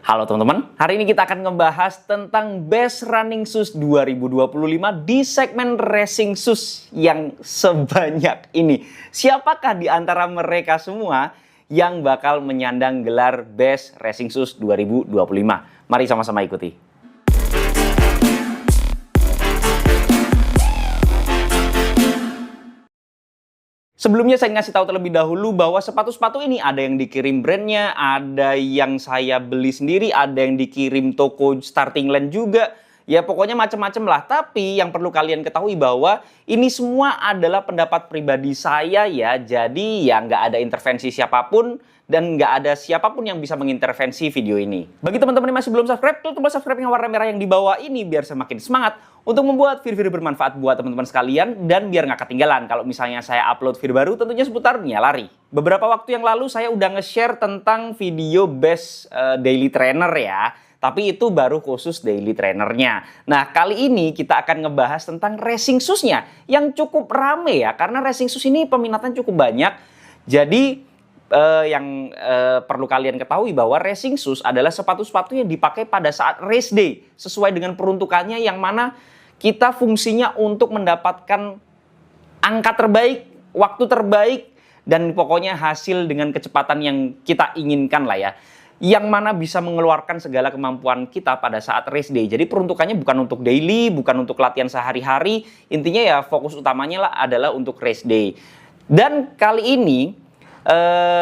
Halo teman-teman, hari ini kita akan ngebahas tentang Best Running Shoes 2025 di segmen Racing Shoes yang sebanyak ini. Siapakah di antara mereka semua yang bakal menyandang gelar Best Racing Shoes 2025? Mari sama-sama ikuti. Sebelumnya saya ngasih tahu terlebih dahulu bahwa sepatu-sepatu ini ada yang dikirim brandnya, ada yang saya beli sendiri, ada yang dikirim toko starting line juga. Ya pokoknya macam-macam lah. Tapi yang perlu kalian ketahui bahwa ini semua adalah pendapat pribadi saya ya. Jadi ya nggak ada intervensi siapapun dan nggak ada siapapun yang bisa mengintervensi video ini. Bagi teman-teman yang masih belum subscribe, klik tombol subscribe yang warna merah yang di bawah ini biar semakin semangat untuk membuat video-video bermanfaat buat teman-teman sekalian dan biar nggak ketinggalan kalau misalnya saya upload video baru tentunya seputar Nia Lari. Beberapa waktu yang lalu saya udah nge-share tentang video best daily trainer ya. Tapi itu baru khusus daily trainernya. Nah, kali ini kita akan ngebahas tentang racing shoes-nya yang cukup rame ya. Karena racing shoes ini peminatnya cukup banyak. Jadi, yang perlu kalian ketahui bahwa racing shoes adalah sepatu-sepatu yang dipakai pada saat race day. Sesuai dengan peruntukannya yang mana kita fungsinya untuk mendapatkan angka terbaik, waktu terbaik, dan pokoknya hasil dengan kecepatan yang kita inginkan lah ya. Yang mana bisa mengeluarkan segala kemampuan kita pada saat race day. Jadi peruntukannya bukan untuk daily, bukan untuk latihan sehari-hari. Intinya ya fokus utamanya lah adalah untuk race day. Dan kali ini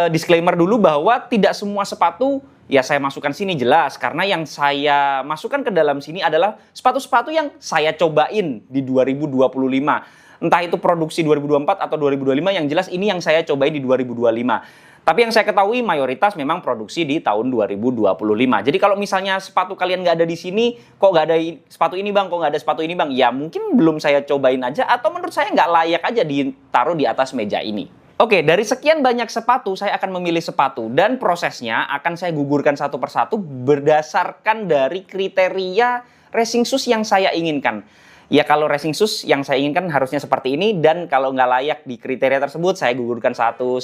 disclaimer dulu bahwa tidak semua sepatu ya saya masukkan sini jelas. Karena yang saya masukkan ke dalam sini adalah sepatu-sepatu yang saya cobain di 2025. Entah itu produksi 2024 atau 2025, yang jelas ini yang saya cobain di 2025. Tapi yang saya ketahui mayoritas memang produksi di tahun 2025. Jadi kalau misalnya sepatu kalian nggak ada di sini, kok nggak ada sepatu ini bang, kok nggak ada sepatu ini bang, ya mungkin belum saya cobain aja atau menurut saya nggak layak aja ditaruh di atas meja ini. Oke, dari sekian banyak sepatu, saya akan memilih sepatu dan prosesnya akan saya gugurkan satu persatu berdasarkan dari kriteria racing shoes yang saya inginkan. Ya kalau racing shoes yang saya inginkan harusnya seperti ini, dan kalau nggak layak di kriteria tersebut saya gugurkan satu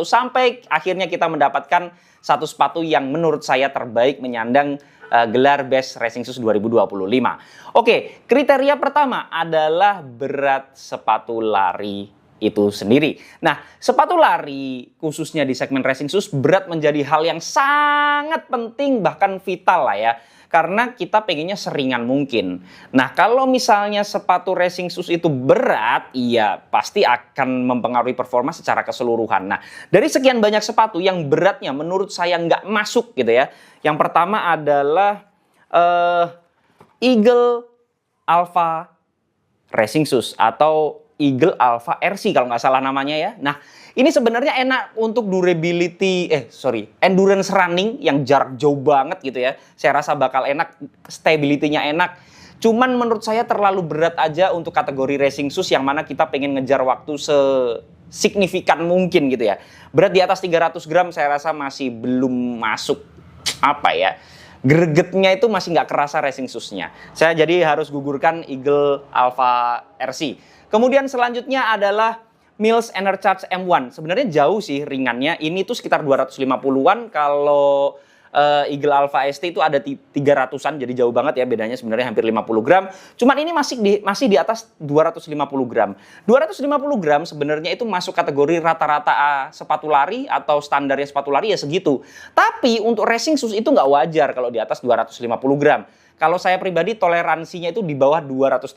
sampai akhirnya kita mendapatkan satu sepatu yang menurut saya terbaik menyandang gelar Best Racing Shoes 2025. Oke, kriteria pertama adalah berat sepatu lari itu sendiri. Nah, sepatu lari khususnya di segmen racing shoes berat menjadi hal yang sangat penting bahkan vital lah ya. Karena kita pengennya seringan mungkin. Nah, kalau misalnya sepatu racing shoes itu berat, iya pasti akan mempengaruhi performa secara keseluruhan. Nah, dari sekian banyak sepatu yang beratnya menurut saya nggak masuk gitu ya. Yang pertama adalah Eagle Alpha Racing Shoes atau Eagle Alpha RC kalau nggak salah namanya ya. Nah, ini sebenarnya enak untuk endurance running yang jarak jauh banget gitu ya. Saya rasa bakal enak, stability-nya enak. Cuman menurut saya terlalu berat aja untuk kategori racing shoes yang mana kita pengen ngejar waktu sesignifikan mungkin gitu ya. Berat di atas 300 gram saya rasa masih belum masuk gregetnya itu masih nggak kerasa racing shoes-nya. Saya jadi harus gugurkan Eagle Alpha RC. Kemudian selanjutnya adalah Mills Enercharge M1. Sebenarnya jauh sih ringannya. Ini tuh sekitar 250-an. Kalau Eagle Alpha ST itu ada 300-an. Jadi jauh banget ya bedanya, sebenarnya hampir 50 gram. Cuman ini masih di atas 250 gram. 250 gram sebenarnya itu masuk kategori rata-rata sepatu lari atau standarnya sepatu lari ya segitu. Tapi untuk racing shoes itu nggak wajar kalau di atas 250 gram. Kalau saya pribadi toleransinya itu di bawah 230.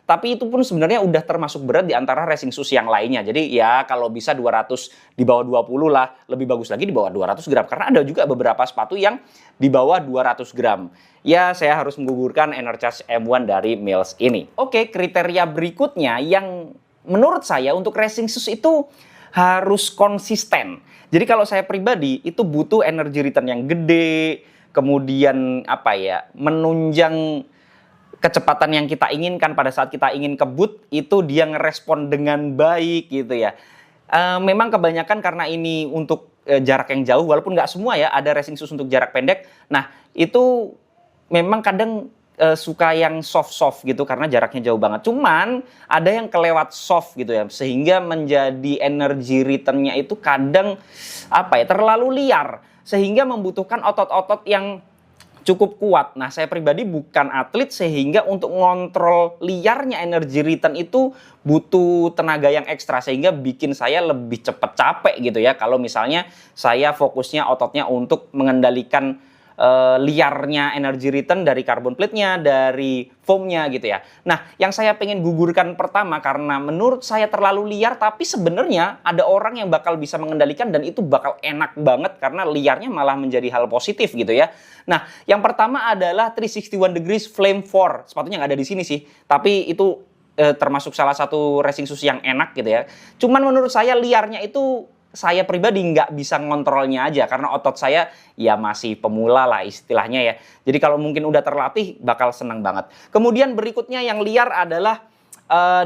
Tapi itu pun sebenarnya udah termasuk berat di antara racing shoes yang lainnya. Jadi ya kalau bisa 200 di bawah 20 lah. Lebih bagus lagi di bawah 200 gram. Karena ada juga beberapa sepatu yang di bawah 200 gram. Ya saya harus menggugurkan Enercharge M1 dari Mills ini. Oke, kriteria berikutnya yang menurut saya untuk racing shoes itu harus konsisten. Jadi kalau saya pribadi itu butuh energy return yang gede. Kemudian menunjang kecepatan yang kita inginkan pada saat kita ingin kebut itu dia ngerespon dengan baik gitu ya. Memang kebanyakan karena ini untuk jarak yang jauh, walaupun nggak semua ya, ada racing shoes untuk jarak pendek. Nah itu memang kadang suka yang soft-soft gitu karena jaraknya jauh banget. Cuman ada yang kelewat soft gitu ya, sehingga menjadi energy return-nya itu kadang terlalu liar. Sehingga membutuhkan otot-otot yang cukup kuat. Nah, saya pribadi bukan atlet sehingga untuk ngontrol liarnya energy return itu butuh tenaga yang ekstra sehingga bikin saya lebih cepat capek gitu ya. Kalau misalnya saya fokusnya ototnya untuk mengendalikan liarnya energy return dari carbon plate-nya, dari foam-nya gitu ya. Nah, yang saya pengen gugurkan pertama karena menurut saya terlalu liar, tapi sebenarnya ada orang yang bakal bisa mengendalikan dan itu bakal enak banget karena liarnya malah menjadi hal positif gitu ya. Nah, yang pertama adalah 361 degrees Flame 4. Sepatunya nggak ada di sini sih, tapi itu termasuk salah satu racing shoes yang enak gitu ya. Cuman menurut saya liarnya itu saya pribadi nggak bisa ngontrolnya aja karena otot saya ya masih pemula lah istilahnya ya. Jadi kalau mungkin udah terlatih bakal seneng banget. Kemudian berikutnya yang liar adalah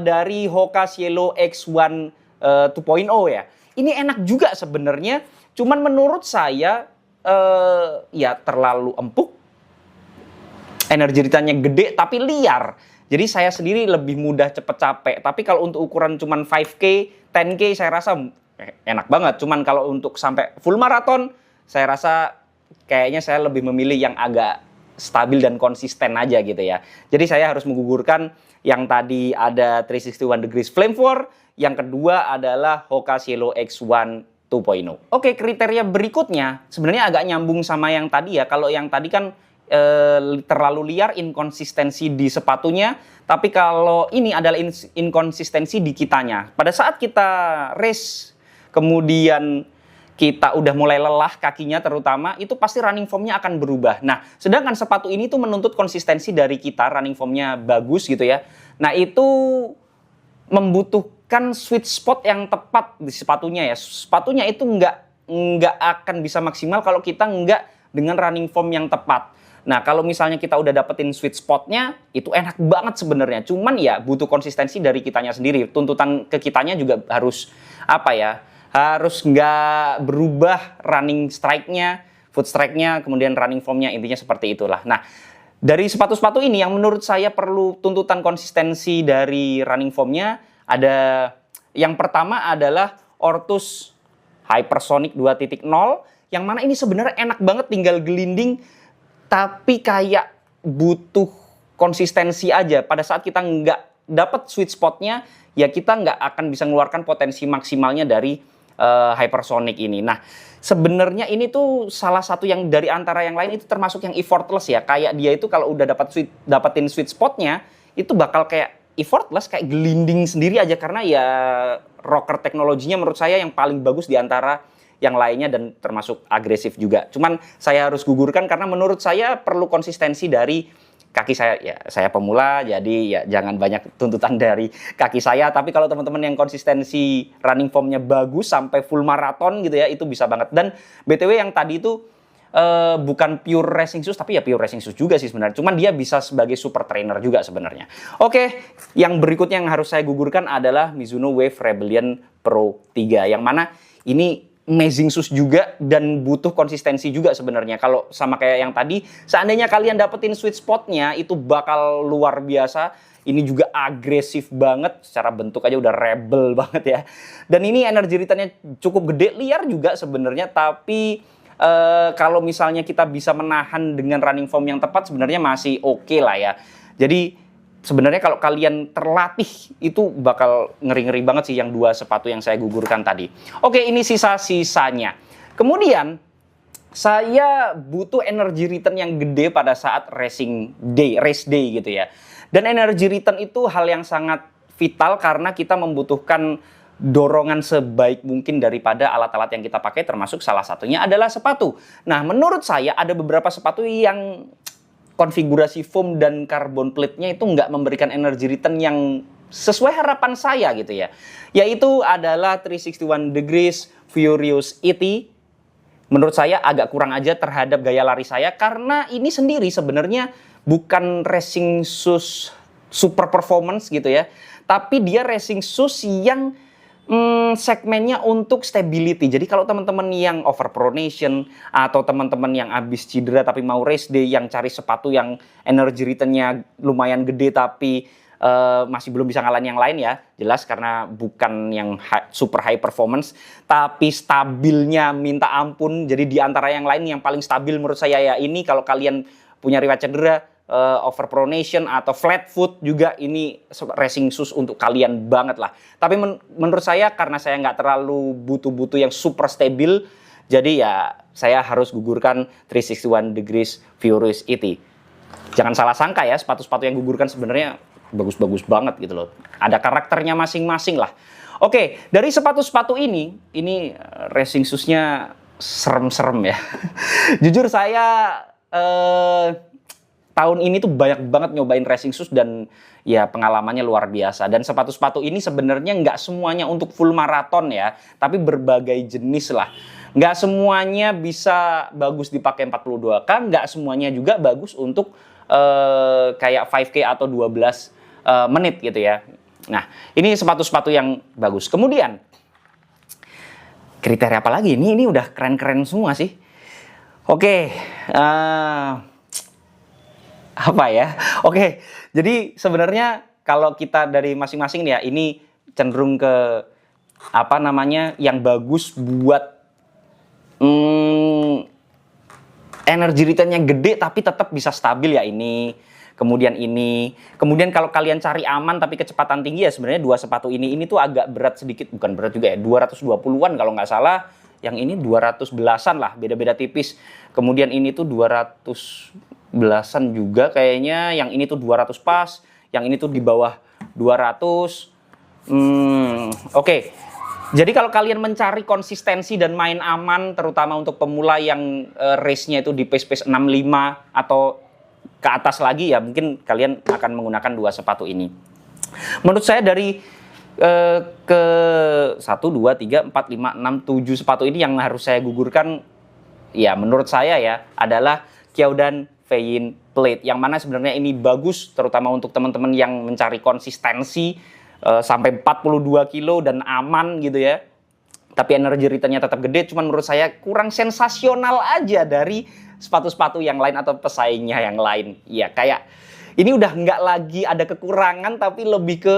dari Hoka Cielo X1 2.0 ya. Ini enak juga sebenarnya, cuman menurut saya ya terlalu empuk. Energi return-nya gede tapi liar. Jadi saya sendiri lebih mudah cepet capek. Tapi kalau untuk ukuran cuman 5K, 10K saya rasa enak banget. Cuman kalau untuk sampai full maraton, saya rasa kayaknya saya lebih memilih yang agak stabil dan konsisten aja gitu ya. Jadi saya harus menggugurkan yang tadi ada 361 degrees Flame 4, yang kedua adalah Hoka Cielo X1 2.0. Oke, kriteria berikutnya sebenarnya agak nyambung sama yang tadi ya. Kalau yang tadi kan terlalu liar, inkonsistensi di sepatunya, tapi kalau ini adalah inkonsistensi di kitanya. Pada saat kita race, kemudian kita udah mulai lelah kakinya terutama, itu pasti running formnya akan berubah. Nah, sedangkan sepatu ini tuh menuntut konsistensi dari kita, running formnya bagus gitu ya. Nah, itu membutuhkan sweet spot yang tepat di sepatunya ya. Sepatunya itu nggak akan bisa maksimal kalau kita nggak dengan running form yang tepat. Nah, kalau misalnya kita udah dapetin sweet spotnya, itu enak banget sebenarnya. Cuman ya butuh konsistensi dari kitanya sendiri. Tuntutan ke kitanya juga harus apa ya? Harus nggak berubah running strike-nya, foot strike-nya, kemudian running form-nya, intinya seperti itulah. Nah, dari sepatu-sepatu ini yang menurut saya perlu tuntutan konsistensi dari running form-nya, ada yang pertama adalah Ortus Hypersonic 2.0, yang mana ini sebenarnya enak banget tinggal gelinding, tapi kayak butuh konsistensi aja. Pada saat kita nggak dapat sweet spotnya, ya kita nggak akan bisa mengeluarkan potensi maksimalnya dari Hypersonic ini. Nah, sebenarnya ini tuh salah satu yang dari antara yang lain itu termasuk yang effortless ya. Kayak dia itu kalau udah dapetin sweet spotnya, itu bakal kayak effortless, kayak gelinding sendiri aja. Karena ya rocker teknologinya menurut saya yang paling bagus di antara yang lainnya dan termasuk agresif juga. Cuman saya harus gugurkan karena menurut saya perlu konsistensi dari kaki saya. Ya, saya pemula, jadi ya jangan banyak tuntutan dari kaki saya. Tapi kalau teman-teman yang konsistensi running formnya bagus sampai full maraton gitu ya, itu bisa banget. Dan BTW yang tadi itu bukan pure racing shoes, tapi ya pure racing shoes juga sih sebenarnya. Cuman dia bisa sebagai super trainer juga sebenarnya. Oke, yang berikutnya yang harus saya gugurkan adalah Mizuno Wave Rebellion Pro 3. Yang mana ini amazing shoes juga dan butuh konsistensi juga sebenarnya. Kalau sama kayak yang tadi, seandainya kalian dapetin sweet spotnya itu bakal luar biasa. Ini juga agresif banget, secara bentuk aja udah rebel banget ya. Dan ini energi return-nya cukup gede, liar juga sebenarnya, tapi kalau misalnya kita bisa menahan dengan running form yang tepat sebenarnya masih oke lah ya. Jadi sebenarnya kalau kalian terlatih itu bakal ngeri-ngeri banget sih yang dua sepatu yang saya gugurkan tadi. Oke, ini sisa-sisanya. Kemudian saya butuh energy return yang gede pada saat race day gitu ya. Dan energy return itu hal yang sangat vital karena kita membutuhkan dorongan sebaik mungkin daripada alat-alat yang kita pakai, termasuk salah satunya adalah sepatu. Nah, menurut saya ada beberapa sepatu yang konfigurasi foam dan carbon plate-nya itu nggak memberikan energy return yang sesuai harapan saya gitu ya. Yaitu adalah 361 degrees Furious ET. Menurut saya agak kurang aja terhadap gaya lari saya karena ini sendiri sebenarnya bukan racing shoes super performance gitu ya. Tapi dia racing shoes yang segmennya untuk stability. Jadi kalau teman-teman yang overpronation atau teman-teman yang habis cedera tapi mau race day, yang cari sepatu yang energy return-nya lumayan gede tapi masih belum bisa ngalahin yang lain ya, jelas karena bukan yang super high performance tapi stabilnya minta ampun. Jadi di antara yang lain yang paling stabil menurut saya ya ini, kalau kalian punya riwayat cedera, overpronation atau flat foot juga, ini racing shoes untuk kalian banget lah. Tapi menurut saya karena saya nggak terlalu butuh yang super stabil, jadi ya saya harus gugurkan 361 Degrees Furious ET. Jangan salah sangka ya, sepatu-sepatu yang gugurkan sebenarnya bagus-bagus banget gitu loh. Ada karakternya masing-masing lah. Oke, dari sepatu-sepatu ini racing shoes-nya serem-serem ya. Jujur saya tahun ini tuh banyak banget nyobain racing shoes dan ya pengalamannya luar biasa. Dan sepatu-sepatu ini sebenarnya nggak semuanya untuk full maraton ya, tapi berbagai jenis lah. Nggak semuanya bisa bagus dipakai 42K, nggak semuanya juga bagus untuk kayak 5K atau 12 menit gitu ya. Nah, ini sepatu-sepatu yang bagus. Kemudian, kriteria apa lagi? Ini udah keren-keren semua sih. Oke, apa ya? Oke, jadi sebenarnya kalau kita dari masing-masing ya, ini cenderung ke apa namanya yang bagus buat energi return-nya gede tapi tetap bisa stabil ya ini. Kemudian kalau kalian cari aman tapi kecepatan tinggi ya sebenarnya dua sepatu ini tuh agak berat sedikit, bukan berat juga ya, 220-an kalau nggak salah. Yang ini 200 belasan lah, beda-beda tipis. Kemudian ini tuh 200 belasan juga kayaknya, yang ini tuh 200 pas, yang ini tuh di bawah 200. Oke. Jadi kalau kalian mencari konsistensi dan main aman, terutama untuk pemula yang race-nya itu di pace 65 atau ke atas lagi ya, mungkin kalian akan menggunakan dua sepatu ini. Menurut saya dari ke 1, 2, 3, 4, 5, 6, 7 sepatu ini yang harus saya gugurkan ya menurut saya ya adalah Kyodan Vein Plate, yang mana sebenarnya ini bagus terutama untuk teman-teman yang mencari konsistensi sampai 42 kilo dan aman gitu ya. Tapi energi return-nya tetap gede, cuman menurut saya kurang sensasional aja dari sepatu-sepatu yang lain atau pesaingnya yang lain. Ya kayak ini udah nggak lagi ada kekurangan, tapi lebih ke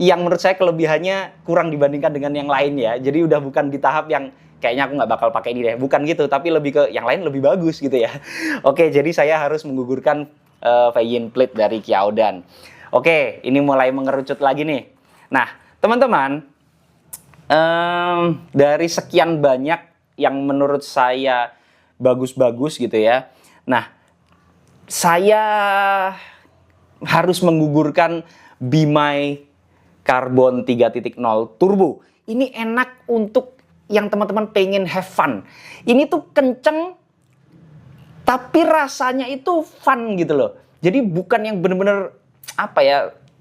yang menurut saya kelebihannya kurang dibandingkan dengan yang lain ya. Jadi udah bukan di tahap yang kayaknya aku nggak bakal pakai ini deh, bukan gitu, tapi lebih ke yang lain lebih bagus gitu ya. Oke, jadi saya harus menggugurkan Vein Plate dari Kyodan. Oke, ini mulai mengerucut lagi nih. Nah, teman-teman, dari sekian banyak yang menurut saya bagus-bagus gitu ya. Nah, saya harus menggugurkan Be My Carbon 3.0 Turbo. Ini enak untuk yang teman-teman pengen have fun. Ini tuh kenceng, tapi rasanya itu fun gitu loh. Jadi bukan yang bener-bener apa ya,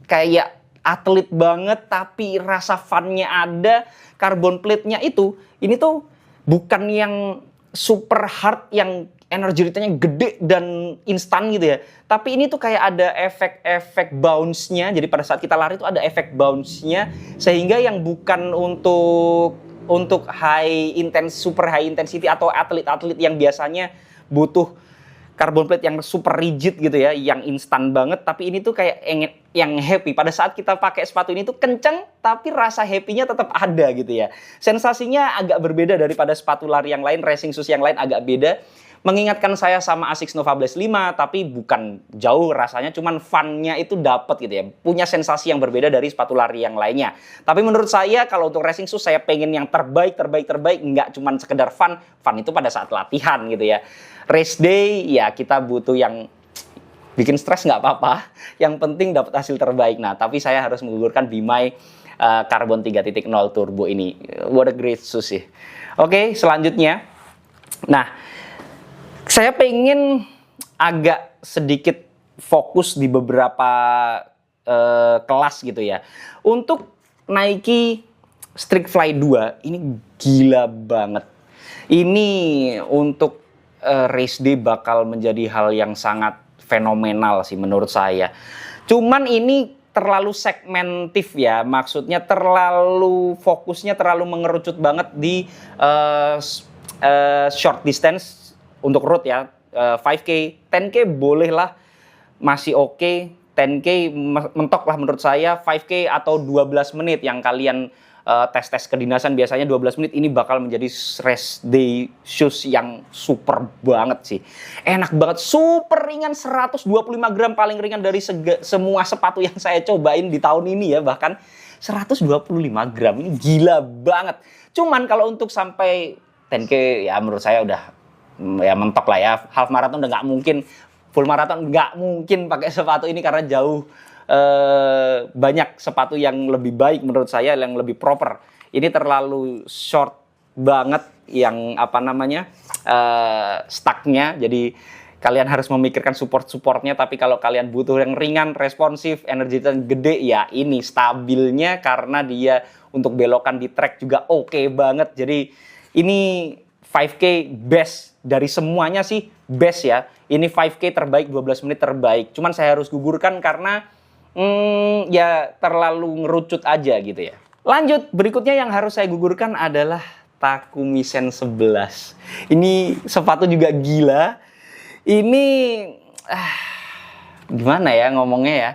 kayak atlet banget, tapi rasa funnya ada. Carbon plate-nya ini tuh bukan yang super hard, yang energi return-nya gede dan instan gitu ya. Tapi ini tuh kayak ada efek-efek bounce-nya. Jadi pada saat kita lari tuh ada efek bounce-nya, sehingga yang bukan untuk super high intensity atau atlet-atlet yang biasanya butuh carbon plate yang super rigid gitu ya, yang instan banget, tapi ini tuh kayak yang happy. Pada saat kita pakai sepatu ini tuh kenceng, tapi rasa happy-nya tetap ada gitu ya. Sensasinya agak berbeda daripada sepatu lari yang lain, racing shoes yang lain agak beda. Mengingatkan saya sama Asics Nova Blast 5, tapi bukan jauh rasanya, cuman fun-nya itu dapat gitu ya. Punya sensasi yang berbeda dari sepatu lari yang lainnya. Tapi menurut saya kalau untuk racing shoes saya pengen yang terbaik, nggak cuman sekedar fun. Fun itu pada saat latihan gitu ya. Race day ya kita butuh yang bikin stres nggak apa-apa. Yang penting dapat hasil terbaik. Nah, tapi saya harus menggugurkan Be My Carbon 3.0 Turbo ini. What a great shoes sih. Oke, selanjutnya. Nah, saya pengen agak sedikit fokus di beberapa kelas gitu ya. Untuk Nike Streak Fly 2 ini gila banget. Ini untuk race day bakal menjadi hal yang sangat fenomenal sih menurut saya. Cuman ini terlalu segmentif ya, maksudnya fokusnya terlalu mengerucut banget di short distance. Untuk road ya, 5K, 10K boleh lah, masih oke. 10K mentok lah menurut saya, 5K atau 12 menit yang kalian tes-tes kedinasan biasanya 12 menit, ini bakal menjadi rest day shoes yang super banget sih. Enak banget, super ringan, 125 gram, paling ringan dari semua sepatu yang saya cobain di tahun ini ya, bahkan 125 gram, ini gila banget. Cuman kalau untuk sampai 10K ya menurut saya udah ya mentok lah ya. Half marathon udah nggak mungkin, full marathon nggak mungkin pakai sepatu ini karena jauh banyak sepatu yang lebih baik menurut saya, yang lebih proper. Ini terlalu short banget yang apa namanya stucknya, jadi kalian harus memikirkan supportnya. Tapi kalau kalian butuh yang ringan, responsif, energi gede, ya ini stabilnya karena dia untuk belokan di track juga oke banget. Jadi ini 5K best dari semuanya sih, best ya. Ini 5K terbaik, 12 menit terbaik. Cuman saya harus gugurkan karena ya terlalu ngerucut aja gitu ya. Lanjut, berikutnya yang harus saya gugurkan adalah Takumi Sen 11. Ini sepatu juga gila. Ini gimana ya ngomongnya ya.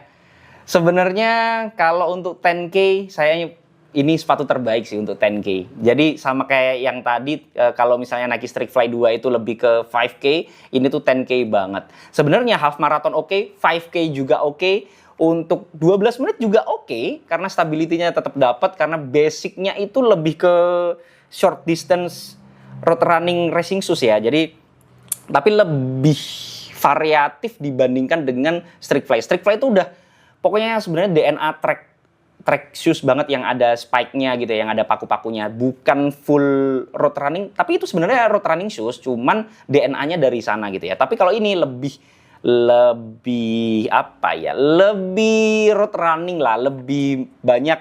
Sebenarnya kalau untuk 10K saya ini sepatu terbaik sih untuk 10K. Jadi sama kayak yang tadi kalau misalnya Nike Streak Fly 2 itu lebih ke 5K, ini tuh 10K banget. Sebenarnya half marathon oke, 5K juga oke, untuk 12 menit juga oke, karena stability-nya tetap dapat, karena basicnya itu lebih ke short distance road running racing shoes ya. Jadi tapi lebih variatif dibandingkan dengan Streak Fly. Streak Fly itu udah pokoknya sebenarnya DNA track shoes banget yang ada spike-nya gitu ya, yang ada paku-pakunya. Bukan full road running, tapi itu sebenarnya road running shoes, cuman DNA-nya dari sana gitu ya. Tapi kalau ini lebih apa ya? Lebih road running lah, lebih banyak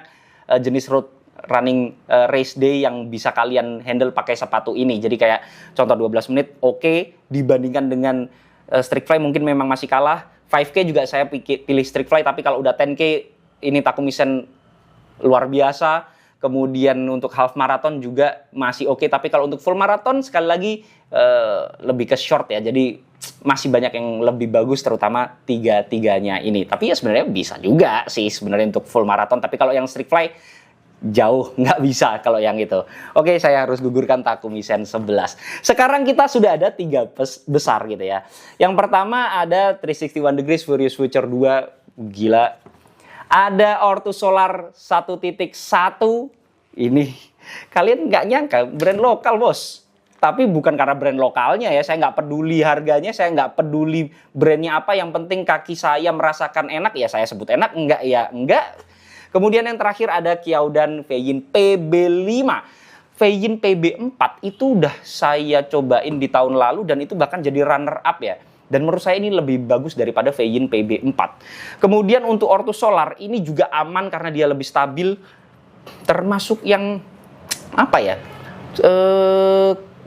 jenis road running race day yang bisa kalian handle pakai sepatu ini. Jadi kayak contoh 12 menit oke, dibandingkan dengan Streak Fly mungkin memang masih kalah. 5K juga saya pilih Streak Fly, tapi kalau udah 10K ini Takumi Sen luar biasa. Kemudian untuk half marathon juga masih oke, tapi kalau untuk full marathon sekali lagi lebih ke short ya. Jadi masih banyak yang lebih bagus, terutama tiga-tiganya ini. Tapi ya sebenarnya bisa juga sih sebenarnya untuk full marathon, tapi kalau yang Streak Fly jauh nggak bisa kalau yang itu. Oke, saya harus gugurkan Takumi Sen 11. Sekarang kita sudah ada 3 besar gitu ya. Yang pertama ada 361 Degrees Furious Future 2, gila. Ada Ortus Solar 1.1. Ini kalian nggak nyangka brand lokal, bos. Tapi bukan karena brand lokalnya ya, saya nggak peduli harganya, saya nggak peduli brandnya apa, yang penting kaki saya merasakan enak, ya saya sebut enak, enggak ya enggak. Kemudian yang terakhir ada Kyodan Feijin PB5. Feijin PB4 itu udah saya cobain di tahun lalu dan itu bahkan jadi runner up ya. Dan menurut saya ini lebih bagus daripada Feijin PB4. Kemudian untuk Ortus Solar ini juga aman karena dia lebih stabil. Termasuk yang apa ya?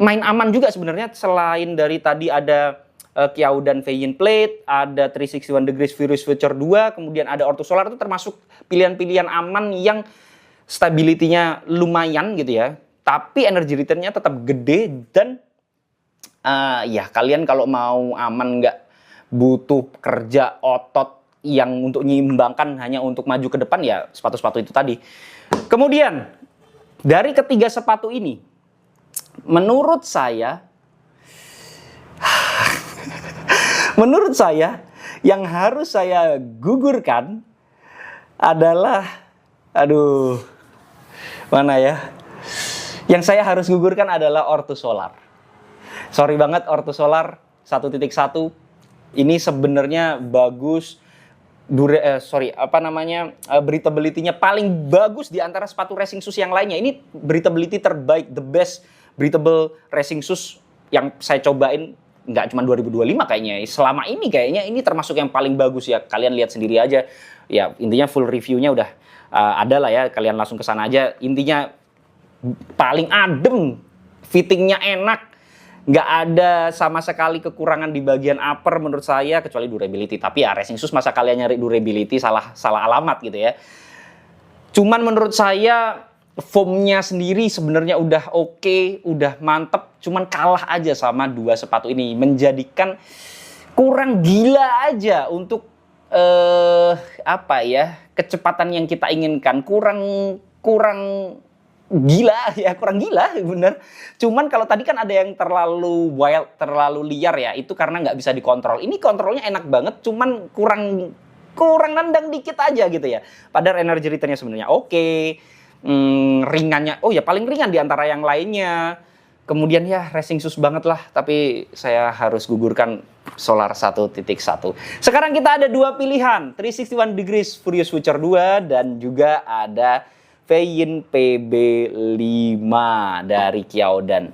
Main aman juga sebenarnya, selain dari tadi ada Kyodan Feijin Plate, ada 361 Degrees Furious Future 2, kemudian ada Ortus Solar, itu termasuk pilihan-pilihan aman yang stability-nya lumayan gitu ya. Tapi energy return-nya tetap gede dan ya kalian kalau mau aman, nggak butuh kerja otot yang untuk menyeimbangkan, hanya untuk maju ke depan, ya sepatu-sepatu itu tadi. Kemudian dari ketiga sepatu ini, menurut saya yang harus saya gugurkan adalah, mana ya? Yang saya harus gugurkan adalah Ortus Solar. Sorry banget, Ortus Solar 1.1 ini sebenarnya bagus, breathability-nya paling bagus di antara sepatu racing shoes yang lainnya. Ini breathability terbaik, the best breathable racing shoes yang saya cobain, nggak cuma 2025 kayaknya. Selama ini kayaknya ini termasuk yang paling bagus ya. Kalian lihat sendiri aja. Ya intinya full reviewnya udah ada lah ya. Kalian langsung ke sana aja. Intinya paling adem, fittingnya enak. Nggak ada sama sekali kekurangan di bagian upper menurut saya, kecuali durability. Tapi ya racing shoes masa kalian nyari durability, salah alamat gitu ya. Cuman menurut saya foamnya sendiri sebenarnya udah oke, udah mantep. Cuman kalah aja sama dua sepatu ini, menjadikan kurang gila aja untuk kecepatan yang kita inginkan. Kurang gila ya, kurang gila bener. Cuman kalau tadi kan ada yang terlalu wild, terlalu liar ya, itu karena nggak bisa dikontrol. Ini kontrolnya enak banget, cuman kurang nendang dikit aja gitu ya. Padahal energy return-nya sebenarnya oke. Ringannya, oh ya paling ringan di antara yang lainnya. Kemudian ya racing sus banget lah, tapi saya harus gugurkan Solar 1.1. Sekarang kita ada dua pilihan, 361 Degrees Furious Future 2 dan juga ada Feyin PB5 dari Kyodan.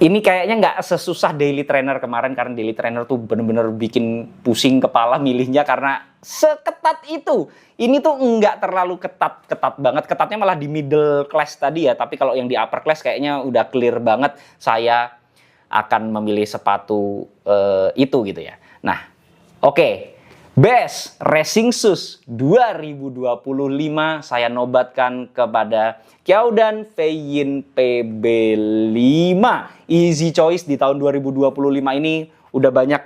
Ini kayaknya nggak sesusah Daily Trainer kemarin, karena Daily Trainer tuh bener-bener bikin pusing kepala milihnya karena seketat itu. Ini tuh nggak terlalu ketat banget. Ketatnya malah di middle class tadi ya. Tapi kalau yang di upper class kayaknya udah clear banget. Saya akan memilih sepatu itu gitu ya. Nah, oke. Best Racing Shoes 2025 saya nobatkan kepada Kyodan Feyin PB5. Easy choice di tahun 2025 ini udah banyak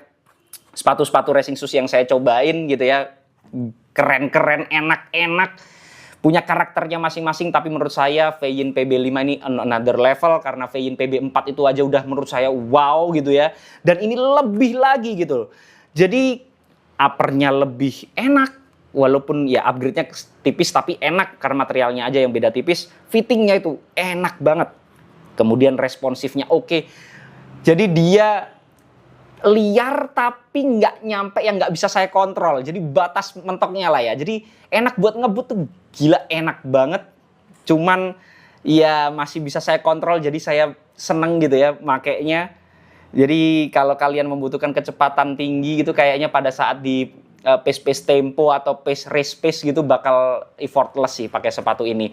sepatu-sepatu racing shoes yang saya cobain gitu ya. Keren-keren, enak-enak. Punya karakternya masing-masing, tapi menurut saya Feyin PB5 ini another level karena Feyin PB4 itu aja udah menurut saya wow gitu ya. Dan ini lebih lagi gitu. Jadi uppernya lebih enak, walaupun ya upgrade-nya tipis tapi enak karena materialnya aja yang beda tipis. Fittingnya itu enak banget. Kemudian responsifnya oke. Jadi dia liar tapi nggak nyampe yang nggak bisa saya kontrol. Jadi batas mentoknya lah ya. Jadi enak buat ngebut tuh gila enak banget. Cuman ya masih bisa saya kontrol, jadi saya seneng gitu ya makainya. Jadi kalau kalian membutuhkan kecepatan tinggi gitu kayaknya pada saat di pace tempo atau race pace gitu bakal effortless sih pakai sepatu ini.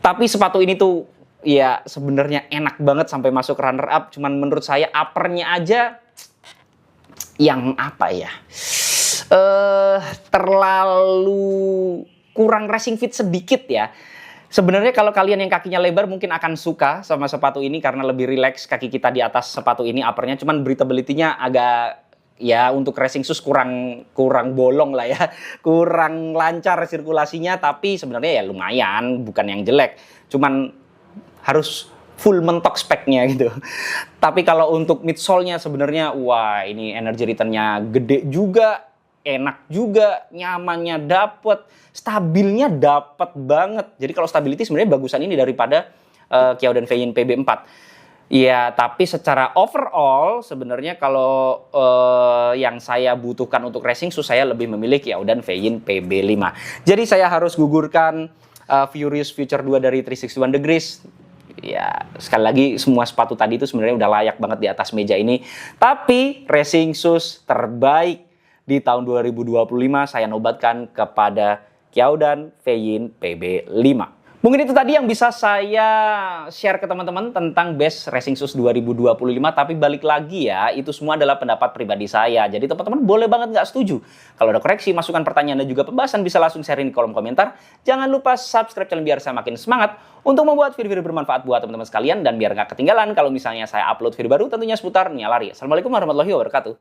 Tapi sepatu ini tuh ya sebenarnya enak banget sampai masuk runner up. Cuman menurut saya uppernya aja yang apa ya? Terlalu kurang racing fit sedikit ya. Sebenarnya kalau kalian yang kakinya lebar mungkin akan suka sama sepatu ini karena lebih rileks kaki kita di atas sepatu ini uppernya. Cuman breathability-nya agak ya untuk racing shoes kurang bolong lah ya. Kurang lancar sirkulasinya, tapi sebenarnya ya lumayan, bukan yang jelek. Cuman harus full mentok speknya gitu. Tapi kalau untuk midsole-nya sebenarnya wah ini energy return-nya gede juga. Enak juga, nyamannya dapet, stabilnya dapet banget. Jadi kalau stability sebenarnya bagusan ini daripada Kyodan Feyin PB4. Ya, tapi secara overall sebenarnya kalau yang saya butuhkan untuk racing shoes saya lebih memilih Kyodan Feyin PB5. Jadi saya harus gugurkan Furious Future 2 dari 361 Degrees. Ya, sekali lagi semua sepatu tadi itu sebenarnya udah layak banget di atas meja ini. Tapi racing shoes terbaik di tahun 2025 saya nobatkan kepada Kyodan Feyin PB5. Mungkin itu tadi yang bisa saya share ke teman-teman tentang best racing shoes 2025. Tapi balik lagi ya, itu semua adalah pendapat pribadi saya. Jadi teman-teman boleh banget nggak setuju. Kalau ada koreksi, masukan, pertanyaan, dan juga pembahasan bisa langsung share di kolom komentar. Jangan lupa subscribe channel biar saya makin semangat untuk membuat video-video bermanfaat buat teman-teman sekalian. Dan biar nggak ketinggalan kalau misalnya saya upload video baru tentunya seputar Nia Lari. Assalamualaikum warahmatullahi wabarakatuh.